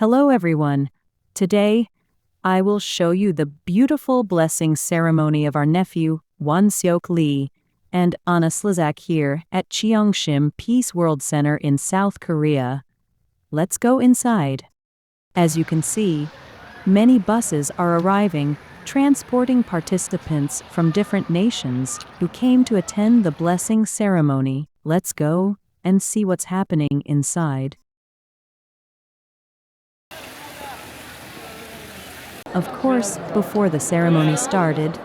Hello everyone. Today, I will show you the beautiful blessing ceremony of our nephew, Wonseok Lee, and Anna Slezak here at Cheongshim Peace World Center in South Korea. Let's go inside. As you can see, many buses are arriving, transporting participants from different nations who came to attend the blessing ceremony. Let's go and see what's happening inside. Of course, before the ceremony started,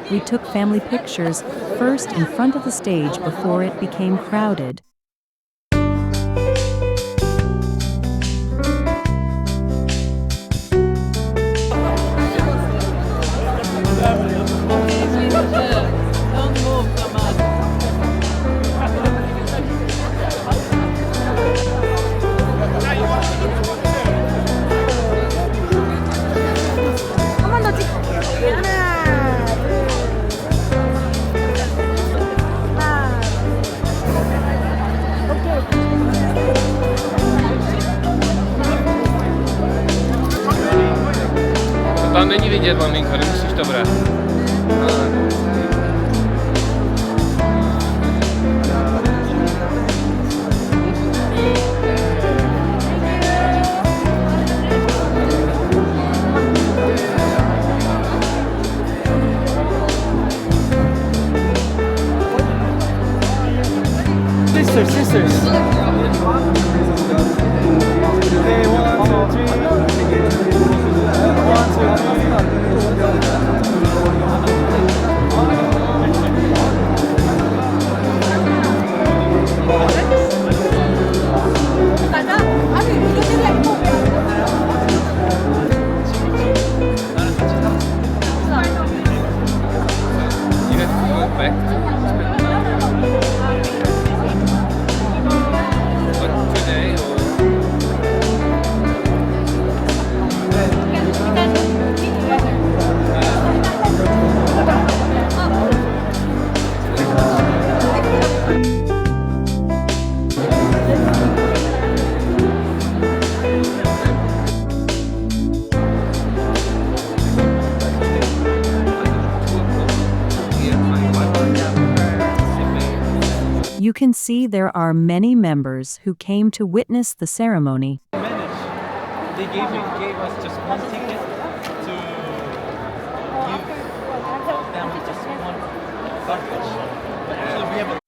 we took family pictures first in front of the stage before it became crowded. Tam není vidět, maminko, nemusíš to brát. Sisters. Okay, 1, 2, 3. You can see there are many members who came to witness the ceremony. They gave us just one ticket to give them just one garbage. Actually, we have a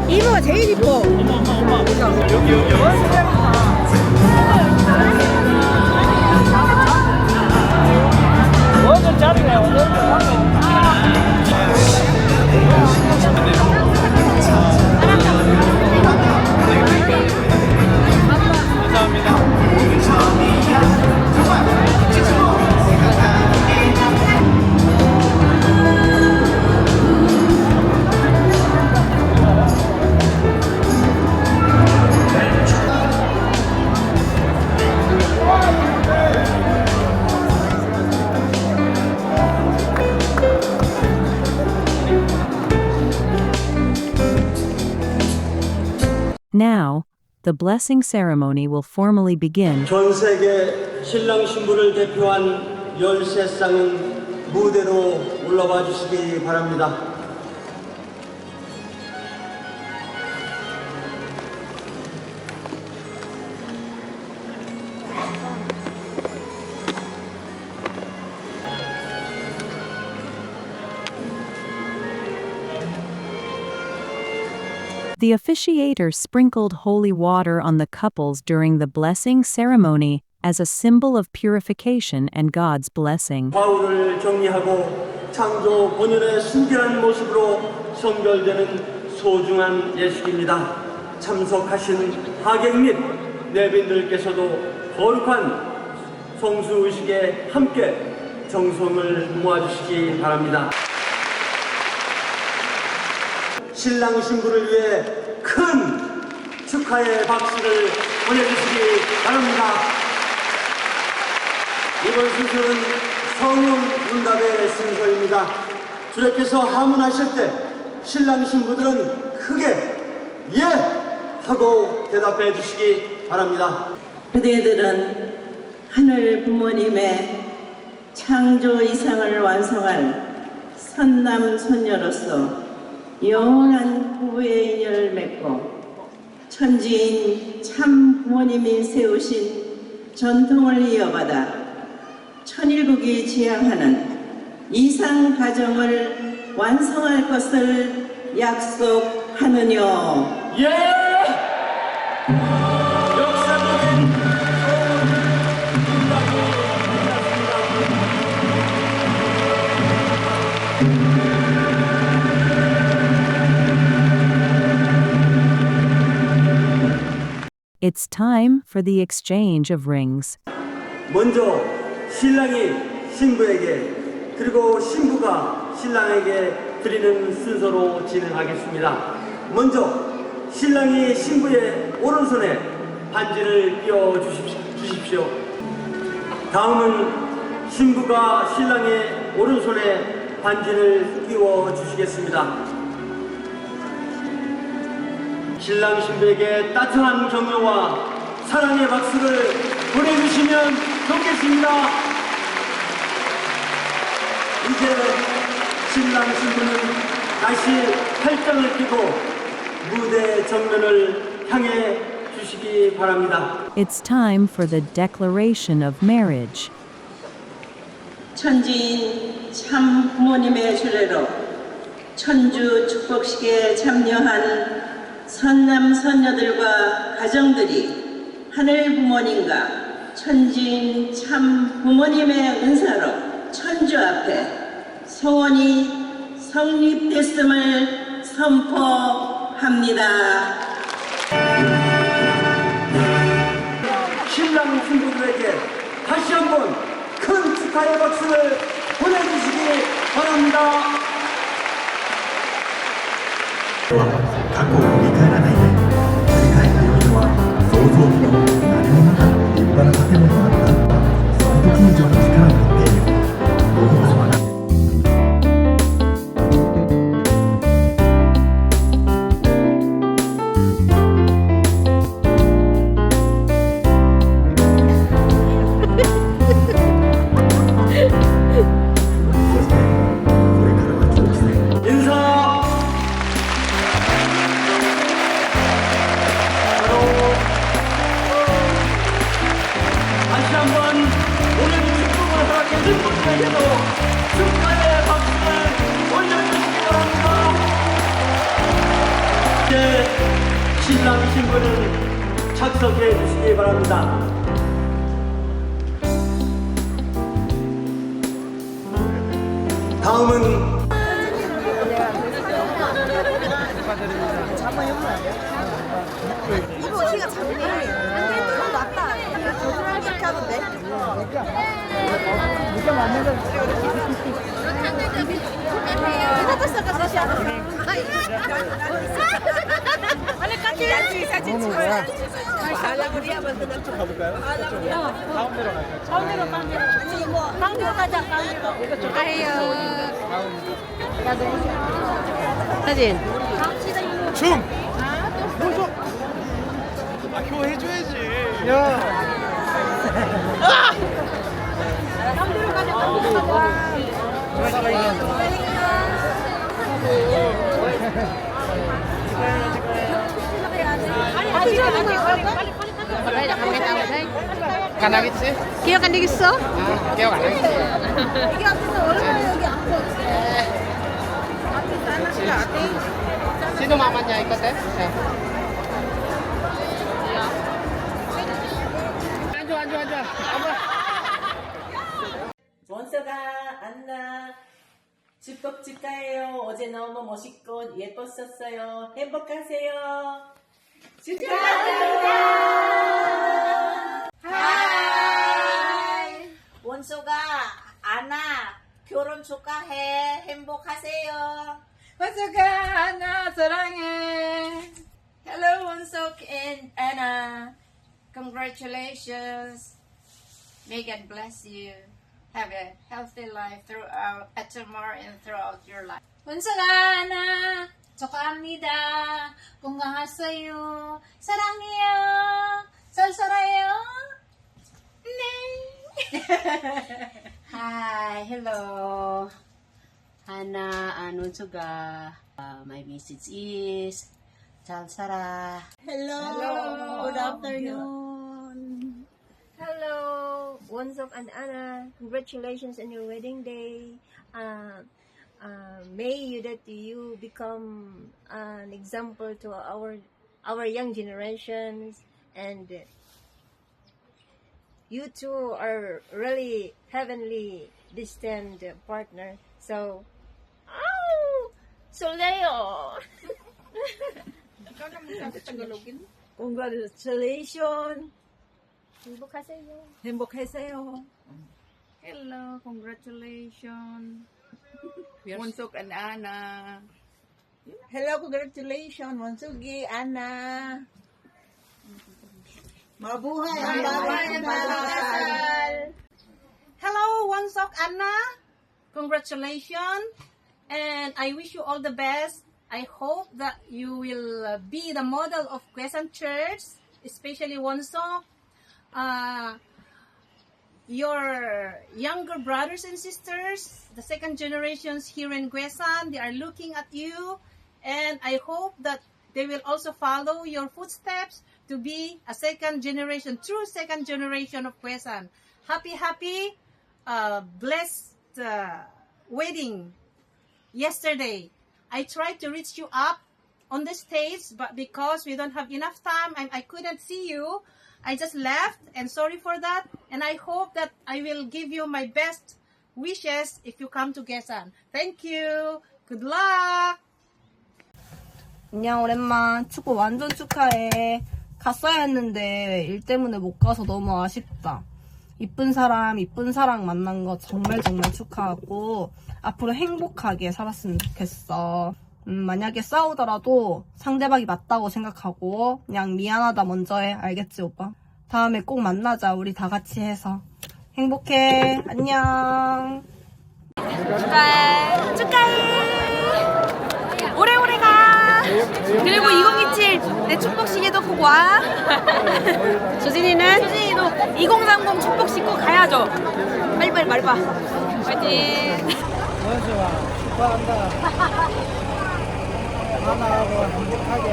이모가 제일 이뻐. 엄마. 여기. 완전 짜리네. Now, the blessing ceremony will formally begin. 전 세계 신랑 신부를 대표한 13쌍은 무대로 올라와 주시기 바랍니다. The officiator sprinkled holy water on the couples during the blessing ceremony as a symbol of purification and God's blessing. 좌우를 정리하고 창조 본연의 순결한 모습으로 성결되는 소중한 예식입니다. 참석하신 하객 및 내빈들께서도 거룩한 성수의식에 함께 정성을 모아주시기 바랍니다. 신랑 신부를 위해 큰 축하의 박수를 보내주시기 바랍니다. 이번 순서는 성혼응답의 순서입니다. 주례께서 하문하실 때 신랑 신부들은 크게 예! 하고 대답해 주시기 바랍니다. 그대들은 하늘 부모님의 창조 이상을 완성할 선남 선녀로서 영원한 부부의 인연을 맺고 천지인 참 부모님이 세우신 전통을 이어받아 천일국이 지향하는 이상 가정을 완성할 것을 약속하느뇨. 예! 역사적인 성혼응답이 It's time for the exchange of rings. 먼저 신랑이 신부에게 그리고 신부가 신랑에게 드리는 순서로 진행하겠습니다. 먼저 신랑이 신부의 오른손에 반지를 끼워 주십시오. 다음은 신부가 신랑의 오른손에 반지를 끼워 주시겠습니다. 신랑 신부에게 따뜻한 격려와 사랑의 박수를 보내주시면 좋겠습니다. 이제 신랑 신부는 다시 팔짱을 끼고 무대 정면을 향해 주시기 바랍니다. It's time for the declaration of marriage. 천지인 참 부모님의 주례로 천주 축복식에 참여한 선남 선녀들과 가정들이 하늘 부모님과 천지인 참 부모님의 은사로 천주 앞에 성혼이 성립됐음을 선포합니다. 신랑 신부들에게 다시 한번 큰 축하의 박수를 보내주시기 바랍니다. 過去を振り返らないで振り返った夜は想像機の何もなかった立派な建物だったその時以上の力を持っているどうかはな そしてこれからは長期戦 인사! 다시 한번 오늘 축복을 허락해준 분들에게도 축하의 박수를 올려주시기 바랍니다. 이제 신랑 신부는 착석해 주시기 바랍니다. 다음은 이거 키가 작네. 근데 좀 낫다. 이렇게 하던데. 이것도 섞어서 시작해. 빨리 같이 사진 찍어요. 알라브리아 만드는 쪽 가볼까요? 가운데로 갈까요? 가운데로. 가운데로 가자. 가운데로. 가요. 사진. 춤! 뭐죠? 아, 그거 해줘야지. 야! 가운데로 가자. 가운데로 가자. 안 하겠지? 기억 안 되겠어? 아, 기억 안 하겠지. 이게 앞에서 얼마나 여기 앞에 Sino mama niya ikot eh? Siya. 안줘. 원석아, 안나, 축복 축하해요. 어제 너무 멋있고 예뻤었어요. 행복하세요. 하이! 원소가, 아나, 결혼 축하해. 행복하세요. 원석아, 안나, 사랑해. Hello, Wonseok and Anna. Congratulations. May God bless you. Have a healthy life throughout, at tomorrow and throughout your life. 원석아, 안나, 축하합니다. 건강하세요. 사랑해요. 잘 살아요. 네. Hi, hello. Hana, Wonseok. My message is 잘 살아. Hello. Good afternoon. Hello, Wonseok and Anna. Congratulations on your wedding day. May you that you become an example to our young generations, and you two are really heavenly distant partner. So, soleo. Congratulations. 행복하세요. 행복하세요. Hello, congratulations. Wonseok and Anna. Hello, congratulations, Wonseok, Anna. Mabuhay ang kasal. Hello, Wonseok-anna. Congratulations. And I wish you all the best. I hope that you will be the model of Quezon Church, especially Wonseok. Your younger brothers and sisters, the second generations here in Quezon, they are looking at you. And I hope that they will also follow your footsteps to be a second generation, true second generation of Quezon. Happy, blessed wedding yesterday. I tried to reach you up on the stage, but because we don't have enough time and I couldn't see you, I just left, and sorry for that. And I hope that I will give you my best wishes if you come to Quezon. Thank you. Good luck. 안녕, 오랜만. 축구 완전 축하해. 갔어야 했는데 일 때문에 못 가서 너무 아쉽다. 이쁜 사람, 이쁜 사랑 만난 거 정말 축하하고 앞으로 행복하게 살았으면 좋겠어. 만약에 싸우더라도 상대방이 맞다고 생각하고 그냥 미안하다 먼저 해. 알겠지, 오빠? 다음에 꼭 만나자. 우리 다 같이 해서. 행복해. 안녕. 축하해. 오래오래 가. 그리고 2027 내 축복시계도 꼭 와. 수진이도 2030 축복식 꼭 가야죠. 빨리빨리 말해봐. 파이팅. 원수아 축하한다. 하나하고 행복하게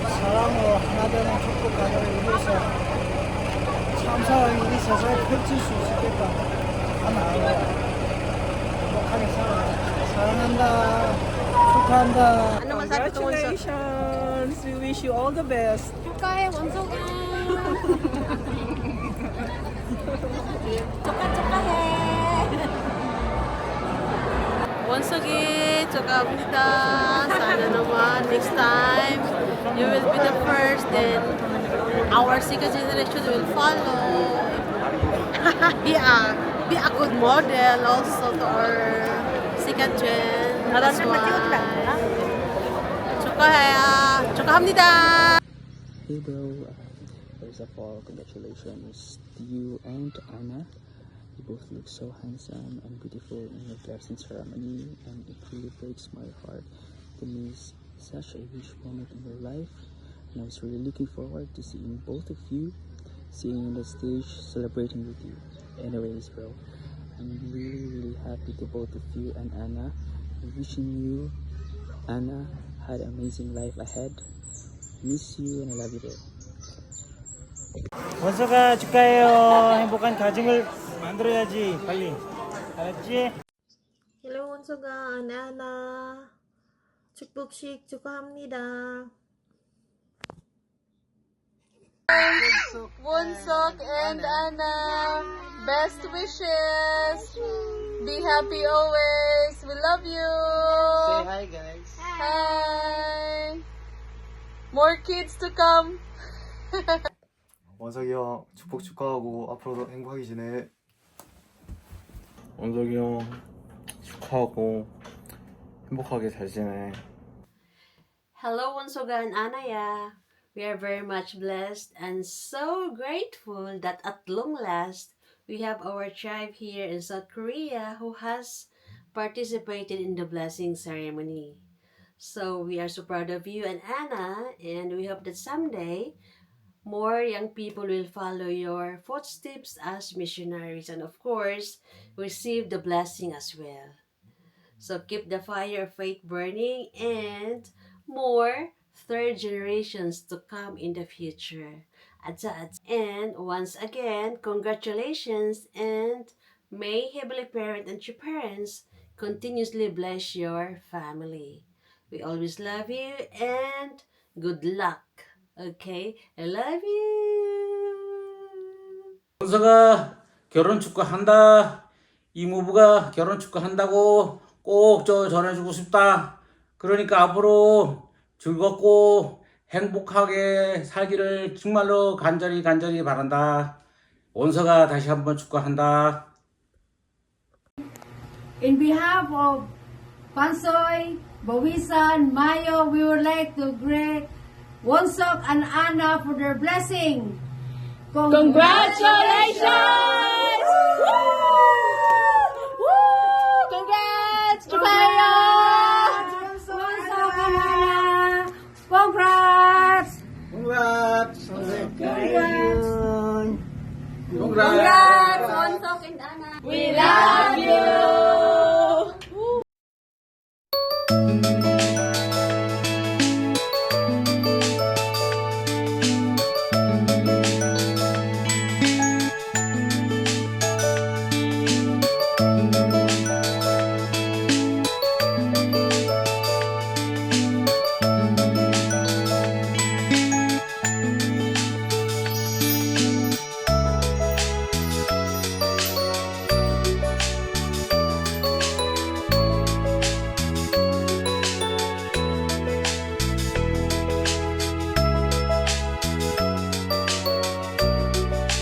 사랑으로 하나 되는 축복 가정을 이루어서 참사랑 이 세상에 펼칠 수 있겠다. 하나하고 행복하게 살아. 사랑한다. 축하한다. Congratulations. We wish you all the best. 축하해, 원석아. 원석이 축하합니다. Sana naman next time you will be the first, then our second generation will follow. be a good model also to our second gen. That's why. 축하합니다. Hey bro, first of all, congratulations to you and Anna. You both look so handsome and beautiful in your blessing ceremony, and it really breaks my heart to miss such a huge moment in your life. And I was really looking forward to seeing both of you, seeing you on the stage, celebrating with you. Anyways bro, I'm really happy to both of you and Anna. I'm wishing you, Anna, had an amazing life ahead. Miss you and I love you bro. 원석아 축하해요. 행복한 가정을 만들어야지. 빨리. 알았지? Hello, 원석아, 안나. 축복식 축하합니다. Wonseok and Anna, best wishes. Be happy always. We love you. Say hi, guys. Hi. More kids to come. 원석이 형 축복 축하하고 앞으로도 행복하게 지내. 원석이 형 축하하고 행복하게 잘 지내. Hello, Wonseok-안나. We are very much blessed and so grateful that at long last we have our tribe here in South Korea who has participated in the blessing ceremony. So we are so proud of you and Anna, and we hope that someday more young people will follow your footsteps as missionaries and of course receive the blessing as well. So keep the fire of faith burning and more third generations to come in the future. And once again, congratulations, and may Heavenly Parent and your parents continuously bless your family. We always love you and good luck. Okay? I love you. 원서가 결혼 축하한다. 이모부가 결혼 축하한다고 꼭 전해주고 싶다. 그러니까 앞으로 즐겁고 행복하게 살기를 정말로 간절히 바란다. 원서가 다시 한번 축하한다. In behalf of Pansoy, Bawisan, Mayo, we would like to greet Wonseok-anna for their blessing. Congratulations! Woo! Woo! Congrats! Chukaya! Wonseok-anna! Congrats! Congrats! Congrats! Congrats! Wonseok and Anna! We love